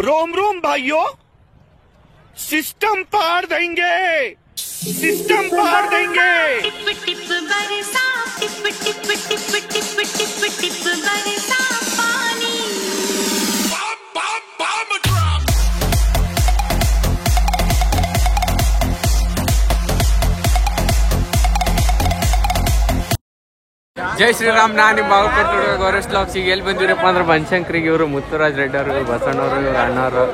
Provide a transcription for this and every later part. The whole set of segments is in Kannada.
रोम रोम भाइयों, सिस्टम पार देंगे, सिस्टम पार देंगे। टिप टिप बरसा, tip tip tip tip tip tip बरसा पानी। जय श्रीराम। ನಾನು ನಿಮ್ಮ ಬಾಗಲಕೋಟೆ ಗೌರೇಶ್ ಬ್ಲಾಗ್ಸ್ ಈಗ ಎಲ್ಲಿ ಬಂದಿರಪ್ಪ ಅಂದ್ರೆ ಬನಶಂಕರಿಗೆ ಇವರು ಮುತ್ತುರಾಜ್ ರೆಡ್ಡಿ ಅವರು ಬಸಣ್ಣವರು ಇವ್ರು ಅಣ್ಣವರು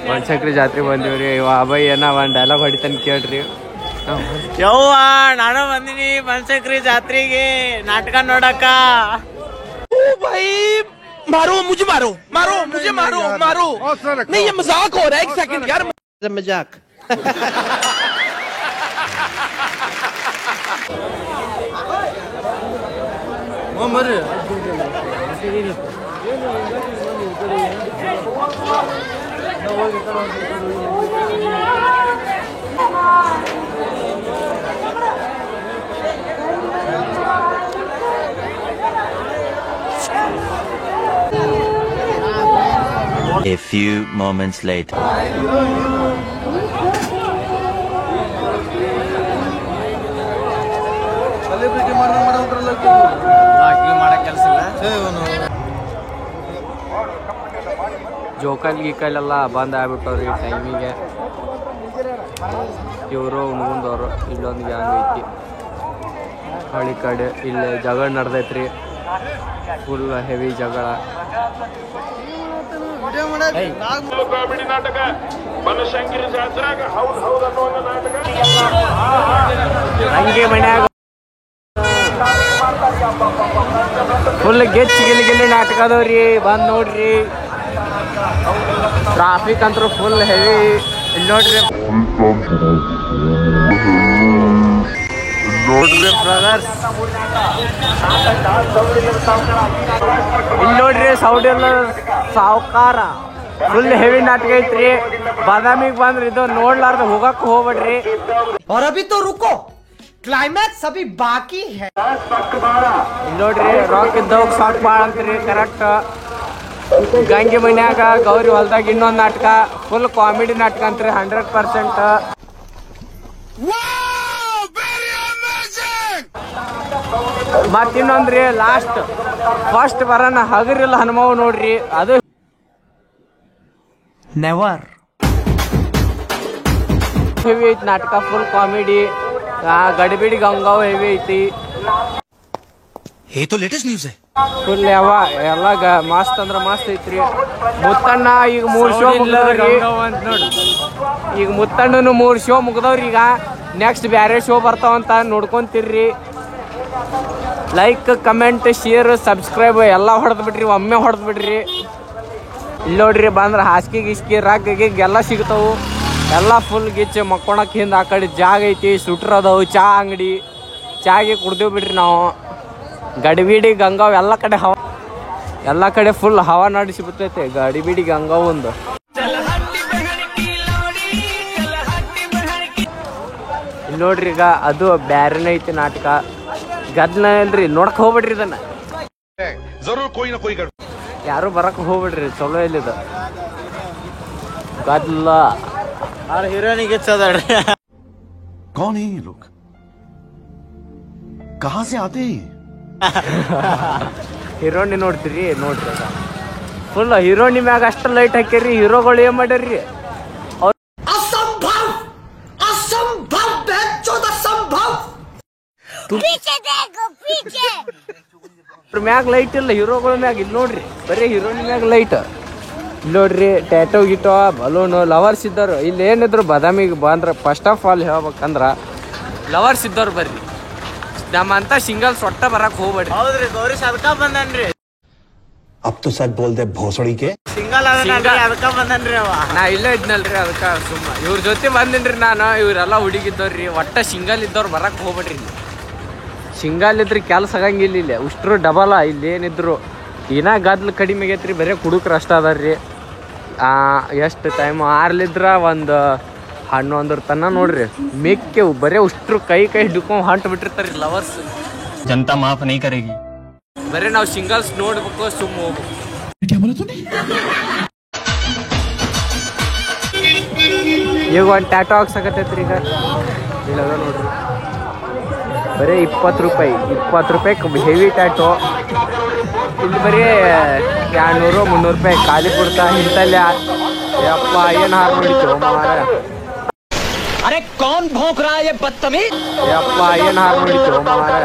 ಬನಶಂಕರಿ ಜಾತ್ರೆ ಬಂದಿವ್ರಿ. ಇವ ಅಭಯ್ ಏನೋ ಒಂದು ಡೈಲಾಗ್ ಹೊಡಿತಾನೆ ಕೇಳ್ರಿ. ಯವ್ವ ನಾನು ಬಂದಿನಿ ಬನಶಂಕರಿ ಜಾತ್ರೆಗೆ ನಾಟಕ ನೋಡಕ. भाई मारो मुझे, मारो मारो मुझे, मारो मारो। नहीं ये मजाक हो रहा है, एक सेकंड यार, मजाक। A few moments later. ಜೋಕಾಲಿ ಗೀಕಲೆಲ್ಲ ಬಂದ್ ಆಗ್ಬಿಟ್ಟವ್ರಿ ಟೈಮಿಗೆ. ಇವರು ಮುಂದವರು ಇಲ್ಲೊಂದು ಗ್ಯಾಂಗ್ ಐತಿ ಹಳ್ಳಿ ಕಡೆ. ಇಲ್ಲಿ ಜಗಳ ನಡೆದೈತ್ರಿ, ಫುಲ್ ಹೆವಿ ಜಗಳ. ನಾಟಕ ಬನಶಂಕರಿ ಜಾತ್ರೆಗ ಹೌದ್ ಹೌದ್ ಅನ್ನೋ ನಾಟಕ ಹಂಗೆ ಮನ್ಯಾಗ ಫುಲ್ ಗೆಚ್ಚ ಗಿಲಿ ನಾಟಕ ಅದಾವ್ರಿ. ಬಂದ್ ನೋಡ್ರಿ, ಟ್ರಾಫಿಕ್ ಅಂತೂ ಫುಲ್ ಹೆವಿ. ಇಲ್ಲಿ ನೋಡ್ರಿ ಬ್ರದರ್ಸ್, ಇಲ್ಲಿ ನೋಡ್ರಿ ಸೌಂಡ್ ಎಲ್ಲ ಸಾವುಕಾರ. ಫುಲ್ ಹೆವಿ ನಾಟಕ ಐತ್ರಿ. ಬಾದಾಮಿಗೆ ಬಂದ್ರಿ ಇದು ನೋಡ್ಲಾರ್ದ ಹೋಗಕ್ ಹೋಗ್ಬೇಡ್ರಿ. और अभी तो रुको, क्लाइमैक्स अभी बाकी है। ಇಲ್ಲಿ ನೋಡ್ರಿ ರಾಕ್ ಇದ್ದವಾಗ ಸಾಕ್ ಬಾಳ ಅಂತೀರಿ ಕರೆಕ್ಟ್. ಗಂಗೆ ಮನ್ಯಾಗ ಗೌರಿ ಹೊಲ್ದಾಗ ಇನ್ನೊಂದು ನಾಟಕ, ಫುಲ್ ಕಾಮಿಡಿ ನಾಟಕ ಅಂತ್ರಿ 100%. ಮತ್ತಿನ್ನೊಂದ್ರಿ ಲಾಸ್ಟ್ ಫಸ್ಟ್ ಬರೋಣ ಹಗರಿಲ್ಲ ಹನುಮಾವ್ ನೋಡ್ರಿ, ಅದು नेवर ಹೆವಿ ಐತಿ ನಾಟಕ, ಫುಲ್ ಕಾಮಿಡಿ. ಗಡಿಬಿಡಿ ಗಂಗಾವ್ ಹೆವಿ ಐತಿ. ये तो लेटेस्ट न्यूज़ है। ಫುಲ್ ಯಾವ ಎಲ್ಲ ಮಸ್ತ್ ಅಂದ್ರ ಮಸ್ತ್ ಐತ್ರಿ. ಮುತ್ತಣ್ಣ ಈಗ 3 ಶೋ ಮುಗ್ದವ್ರಿ. ಈಗ ಮುತ್ತಣ್ಣನು 3 ಶೋ ಮುಗ್ದವ್ರಿ. ಈಗ ನೆಕ್ಸ್ಟ್ ಬ್ಯಾರೆ ಶೋ ಬರ್ತಾವಂತ ನೋಡ್ಕೊಂತಿರ್ರಿ. ಲೈಕ್ ಕಮೆಂಟ್ ಶೇರ್ ಸಬ್ಸ್ಕ್ರೈಬ್ ಎಲ್ಲ ಹೊಡೆದ್ ಬಿಡ್ರಿ, ಒಮ್ಮೆ ಹೊಡೆದ್ ಬಿಡ್ರಿ. ಇಲ್ಲಿ ನೋಡ್ರಿ ಬಂದ್ರೆ ಹಾಸಿಗೆ ಗಿಸ್ಕಿ ರಾಗಿಗೆ ಎಲ್ಲ ಸಿಗ್ತಾವು. ಎಲ್ಲ ಫುಲ್ ಗಿಚ್ಚ ಮಕ್ಕೊಳಕ್ ಹಿಂದೆ ಆ ಕಡೆ ಜಾಗ ಐತಿ, ಸುಟ್ರ ಅದಾವು, ಚಾ ಅಂಗಡಿ, ಚಾಗೆ ಕುಡ್ದೇವು ಬಿಡ್ರಿ ನಾವು. ಗಡಿಬಿಡಿ ಗಂಗಾವ್ ಎಲ್ಲ ಕಡೆ ಹವಾ, ಎಲ್ಲ ಕಡೆ ಫುಲ್ ಹವಾ ನಡೆಸಿ ಬಿಡ್ತೈತೆ ಗಡಿಬಿಡಿ ಗಂಗಾವ್ ಒಂದು. ಇಲ್ಲಿ ನೋಡ್ರಿ ಈಗ ಅದು ಬ್ಯಾರೆನೇ ಐತಿ ನಾಟಕ. ಗದ್ಲ ಇಲ್ರಿ, ನೋಡಕ್ ಹೋಗ್ಬಿಡ್ರಿ ಇದನ್ನ. ಯಾರು ಬರಕ್ ಹೋಗ್ಬಿಡ್ರಿ, ಚಲೋ ಇಲ್ಲಿದ ಗದ್ಲ. ಹೀರೋನಿಗೆ ಚದಾಡ್ರಿ. कौन है ये लोग, कहाँ से आते हैं? ಹೀರೋನಿ ನೋಡ್ತೀರಿ ನೋಡ್ರಿ, ಫುಲ್ ಹೀರೋನಿ ಮ್ಯಾಗ ಅಷ್ಟ ಲೈಟ್ ಹಾಕ್ಯಾರಿ. ಹೀರೋಗಳು ಏನ್ ಮಾಡ್ಯಾರ್ರಿ, असंभव असंभव असंभव। पीछे देखो पीछे। ಮ್ಯಾಗ ಲೈಟ್ ಇಲ್ಲ ಹೀರೋಗಳ ಮ್ಯಾಗ. ಇಲ್ಲಿ ನೋಡ್ರಿ ಬರೀ ಹೀರೋನಿ ಮ್ಯಾಗ ಲೈಟ್. ಇಲ್ಲಿ ನೋಡ್ರಿ ಟ್ಯಾಟೋ ಗಿಟೋ ಬಲೂನು ಲವರ್ಸ್ ಇದ್ದವ್ರು. ಇಲ್ಲಿ ಏನಿದ್ರು ಬಾದಾಮಿಗೆ ಬಂದ್ರೆ ಫಸ್ಟ್ ಆಫ್ ಆಲ್ ಹೇಳ್ಬೇಕಂದ್ರ ಲವರ್ಸ್ ಇದ್ದವ್ರು ಬರ್ರಿ. ನಮ್ಮಂತ ಸಿಂಗಲ್ಸ್ ಒಟ್ಟ ಬರಕ್ ಹೋಗ್ಬೇಡ್ರಿ. ಹೌದ್ರಿ ಗೌರೀಶ್ ಅದಕ್ಕ ಬಂದನ್ರಿ. अब तो सच बोल दे भोसड़ी के। ಸಿಂಗಲ್ ಅದಕ್ಕ ಬಂದನ್ರಿ ಅವ. ನಾ ಇಲ್ಲೇ ಇದ್ನಲ್ರಿ, ಅದಕ್ಕೆ ಸುಮ್ಮ ಇವ್ರ ಜೊತೆ ಬಂದಿನ್ರಿ ನಾನು. ಇವರೆಲ್ಲ ಹುಡುಗಿದ್ದವ್ರಿ, ಒಟ್ಟ ಸಿಂಗಲ್ ಇದ್ದವ್ರು ಬರಕ್ ಹೋಗ್ಬೇಡ್ರಿ. ಸಿಂಗಲ್ ಇದ್ರಿ ಕೆಲಸ ಆಗಂಗಿಲ್ಲ. ಇಲ್ಲಿ ಉಷ್ಟ್ರು ಡಬಲ. ಇಲ್ಲಿ ಏನಿದ್ರು ಇನ್ನ ಗದ್ಲು ಕಡಿಮೆ ಆಗೈತ್ರಿ, ಬರೀ ಕುಡುಕ್ರು ಅಷ್ಟ ಅದಾರ್ರಿ. ಎಷ್ಟು ಟೈಮ್ 6 ಒಂದು 11 ತನ ನೋಡ್ರಿ. ಮೇಕ್ಕೆ ಬರೀ ಉಷ್ಟ್ರು ಕೈ ಹಿಡ್ಕೊಂಡ್ ಹೊಂಟ್ ಬಿಟ್ಟಿರ್ತಾರ್ರಿ ಲವರ್ಸ್. ಜನತಾ ಮಾಫ್ ನೈ ಕರೇಗಿ. ಬರೀ ನಾವು ಸಿಂಗಲ್ಸ್ ನೋಡ್ಬೇಕು, ಸುಮ್ಮ ಹೋಗ್ಬೇಕು. ಈಗ ಒಂದು ಟ್ಯಾಟೋ ಹಾಕ್ಸಕತ್ತೈತ್ರಿ ಈಗ ಇಲ್ಲದ ನೋಡ್ರಿ ಬರೀ 20 ರೂಪಾಯಿ 20 ರೂಪಾಯಿ ಹೆವಿ ಟ್ಯಾಟೋ ಇಲ್ಲಿ ಬರೀ 200-300 ರೂಪಾಯಿ ಖಾಲಿ ಕೊಡ್ತಾ ಇಂತಲ್ಲಿ ಯಪ್ಪ ಏನು ಹಾರು ನೋಡಿತು ಮಾರ अरे कौन भौंक रहा है ये बदतमीज ಯಪ್ಪ ಏನು ಹಾರು ನೋಡಿತು ಮಾರ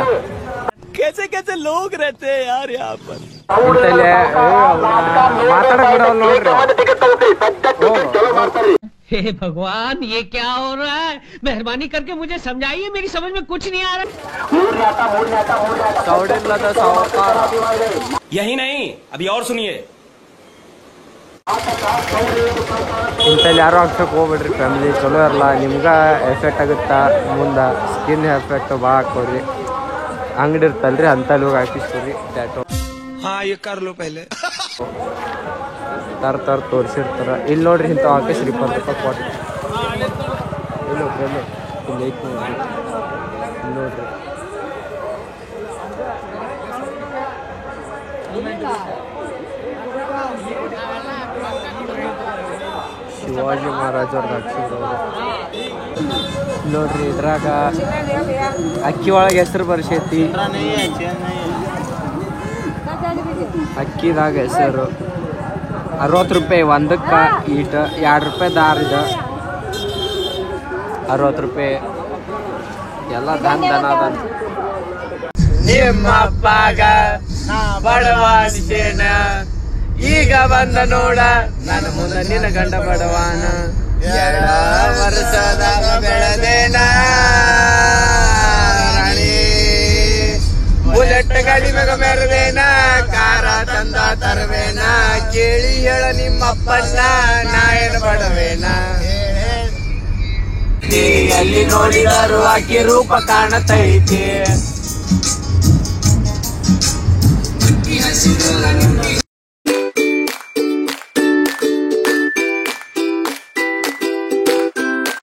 कैसे कैसे लोग रहते हैं यार यहाँ पर ಇಂತಲ್ಲಿ ಮಾತಾಡಕ್ ಬಿಡವಲ್ಲ ನೋಡ್ರಿ हे भगवान ये क्या हो रहा है मेहरबानी करके मुझे समझाइए मेरी समझ में कुछ नहीं आ रहा ಸೌಡಿಲ್ಲದ ಸಾವುಕಾರ यही नहीं अभी और सुनिए ಇಂಥಲ್ಲಿ ಯಾರು ಹಾಕ್ಸಕ್ಕೆ ಹೋಗ್ಬೇಡ್ರಿ ಫ್ಯಾಮಿಲಿ ಚಲೋ ಇರಲ್ಲ ನಿಮ್ಗೆ ಎಫೆಕ್ಟ್ ಆಗುತ್ತಾ ಮುಂದೆ ಸ್ಕಿನ್ ಎಫೆಕ್ಟ್ ಭಾಳ ಹಾಕೋರಿ ಅಂಗಡಿ ಇರ್ತಲ್ರಿ ಅಂತಲ್ಲಿ ಹೋಗಿ ಹಾಕಿಸ್ತೀರಿ ಟ್ಯಾಟೋ हाँ ये कर लो पहले ತರ ತೋರಿಸಿರ್ತಾರ ಇಲ್ಲಿ ನೋಡ್ರಿ ಇಂಥ ಹಾಕಿಸ್ರಿ 20 ರೂಪಾಯಿ ಕೊಟ್ಟು ಇಲ್ಲಿ ನೋಡ್ರಿ ಇಲ್ಲಿ ಐತಿ ನೋಡ್ರಿ ಇಲ್ಲಿ ನೋಡ್ರಿ ಶಿವಾಜಿ ಮಹಾರಾಜ್ ಅವ್ರದ್ದು ಹಾಕ್ಸಿದ್ರು ನೋಡ್ರಿ ಇದ್ರಾಗ ಅಕ್ಕಿ ಒಳಗೆ ಹೆಸರು ಬರ್ಸೈತಿ ಅಕ್ಕಿದಾಗ ಹೆಸರು 60 ರೂಪಾಯಿ ಒಂದಕ್ಕೆ ಈಟ 2 ರೂಪಾಯಿ ದಾರ ಇದೆ 60 ರೂಪಾಯಿ ಎಲ್ಲ ದನ ಅದ ನಿಮ್ಮ ಅಪ್ಪಗ ಬಡವಾದಿಸೇನ ಈಗ ಬಂದ ನೋಡ ನನ್ನ ಮುಂದೆ ನಿನ್ನ ಗಂಡ ಬಡವಾನ 2 ವರ್ಷದಾಗ ಬೆಳೆದೇನ ರಾಣಿ ಬುಲೆಟ್ ಗಾಡಿ ಮ್ಯಾಗ ಮೆರದೇನ ಕಾರ ತಂದ ತರವೇನ ಕೇಳಿ ಹೇಳ ನಿಮ್ಮಪ್ಪನ್ನ ನಾ ಏನು ಬಡವೇನ ಎಲ್ಲಿ ನೋಡಿದರು ಆಕಿ ರೂಪ ಕಾಣತೈತಿ